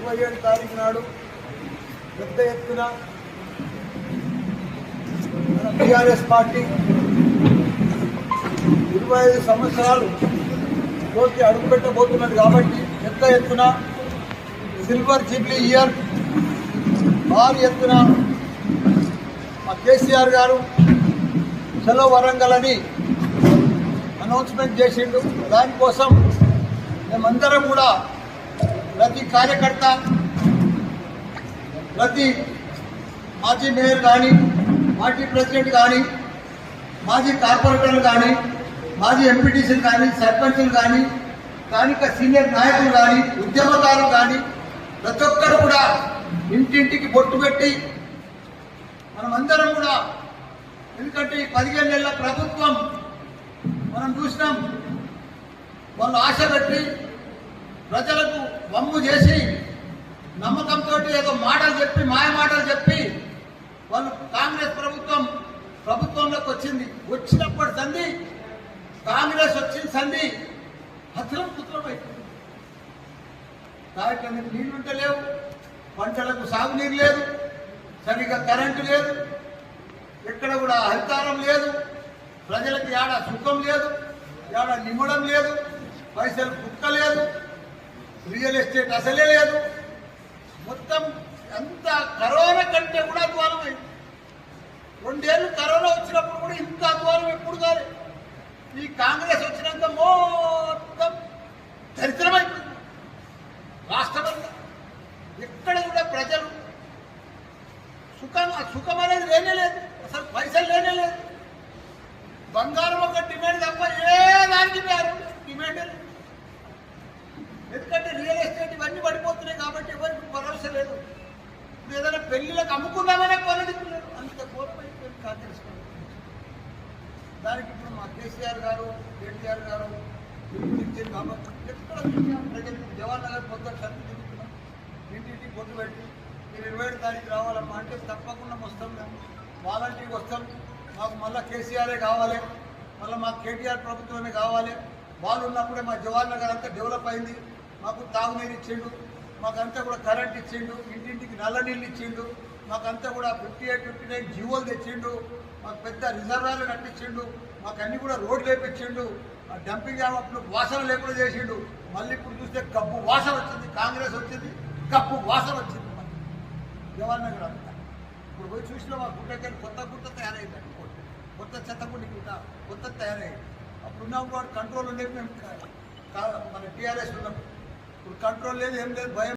27 తారీఖు నాడు పెద్ద ఎత్తున మన టీఆర్ఎస్ పార్టీ 25 సంవత్సరాలు కోర్టు అడుగుపెట్టబోతున్నది కాబట్టి పెద్ద ఎత్తున సిల్వర్ జూబ్లీ ఇయర్ భారీ ఎత్తున మా కేసీఆర్ గారు చలో వరంగల్ అని అనౌన్స్మెంట్ చేసిండు. దానికోసం మేమందరం కూడా ప్రతి కార్యకర్త, ప్రతి మాజీ మేయర్ కానీ, పార్టీ ప్రెసిడెంట్ కానీ, మాజీ కార్పొరేటర్లు కానీ, మాజీ ఎంపీటీసీలు కానీ, సర్పంచులు కానీ, స్థానిక సీనియర్ నాయకులు కానీ, ఉద్యమకారులు కానీ ప్రతి ఒక్కరు కూడా ఇంటింటికి బొట్టు పెట్టి మనమందరం కూడా, ఎందుకంటే ఈ 15 ఏళ్ల ప్రభుత్వం మనం చూసినాం, వాళ్ళు ఆశ పెట్టి ప్రజలకు వమ్ము చేసి నమ్మకంతో ఏదో మాటలు చెప్పి, మాయ మాటలు చెప్పి వాళ్ళు కాంగ్రెస్ ప్రభుత్వంలోకి వచ్చినప్పటి సంధి కాంగ్రెస్ వచ్చిన సంధి హత్రం పుత్రం అయిపోయింది. తాగటానికి నీళ్లు ఉంటలేవు, పంటలకు సాగునీరు లేదు, సరిగ్గా కరెంటు లేదు, ఎక్కడ కూడా హరితారం లేదు, ప్రజలకు ఏడా సుఖం లేదు, ఏడా నిమ్మడం లేదు, పైసలు కుక్క లేదు, రియల్ ఎస్టేట్ అసలే లేదు. మొత్తం అంత కరోనా కంటే కూడా అధ్వానమైంది. 2 ఏళ్ళు కరోనా వచ్చినప్పుడు కూడా ఇంత అధ్వానం ఎప్పుడు కాదు. ఈ కాంగ్రెస్ వచ్చినంత మొత్తం దరిద్రమైపోయింది. రాష్ట్రమంతా ఎక్కడ కూడా ప్రజలు సుఖం అనేది లేనే లేదు, అసలు పైసలు లేనే లేదు. బంగారం ఒక డిమాండ్ తప్ప ఏ దానికి డిమాండ్ లేదు. ఎందుకంటే రియల్ ఎస్టేట్ ఇవన్నీ పడిపోతున్నాయి కాబట్టి ఎవరికి భరోసా లేదు. ఇప్పుడు ఏదైనా పెళ్లిలకు అమ్ముకుందామనే కొనదిక్కులేదు, అంత ఘోరమైపోయింది కాంగ్రెస్. దానికి ఇప్పుడు మా కేసీఆర్ గారు, కేటీఆర్ గారు ఇచ్చారు కాబట్టి ఎక్కడ ప్రజలకు జవహర్ నగర్ పొద్దున సర్ది తిరుగుతున్నాం, ఇంటింటికి పొద్దు పెట్టి మీరు 27 తారీఖు రావాలమ్మా అంటే తప్పకుండా వస్తాం. మేము వాలంటీర్కి వస్తాం. మాకు మళ్ళీ కేసీఆరే కావాలి, మళ్ళీ మాకు కేటీఆర్ ప్రభుత్వమే కావాలి. వాళ్ళు ఉన్నప్పుడే మా జవహర్ నగర్ అంతా డెవలప్ అయింది. మాకు తాగునీరు ఇచ్చిండు, మాకంతా కూడా కరెంట్ ఇచ్చిండు, ఇంటింటికి నల్ల నీళ్ళు ఇచ్చిండు, మాకంతా కూడా 58, 59 జీవోలు తెచ్చిండు, మాకు పెద్ద రిజర్వాయర్లు కట్టించిండు, మాకు అన్ని కూడా రోడ్లు వేపించిండు, డంపింగ్ యార్డ్ వాసన లేకుండా చేసిండు. మళ్ళీ ఇప్పుడు చూస్తే గబ్బు వాసన వచ్చింది. కాంగ్రెస్ వచ్చింది, గబ్బు వాసన వచ్చింది. జవహర్ నగర్ అంతా ఇప్పుడు పోయి చూసినా మా గుట్టకెళ్ళి కొత్త తయారైందండి. కొత్త చెత్తగుండి గుట్ట కొత్త తయారైంది. అప్పుడు ఉన్నప్పుడు కంట్రోల్ ఉండేది. మేము మన టీఆర్ఎస్ ఉన్నప్పుడు ఇప్పుడు కంట్రోల్ లేదు, ఏం లేదు, భయం.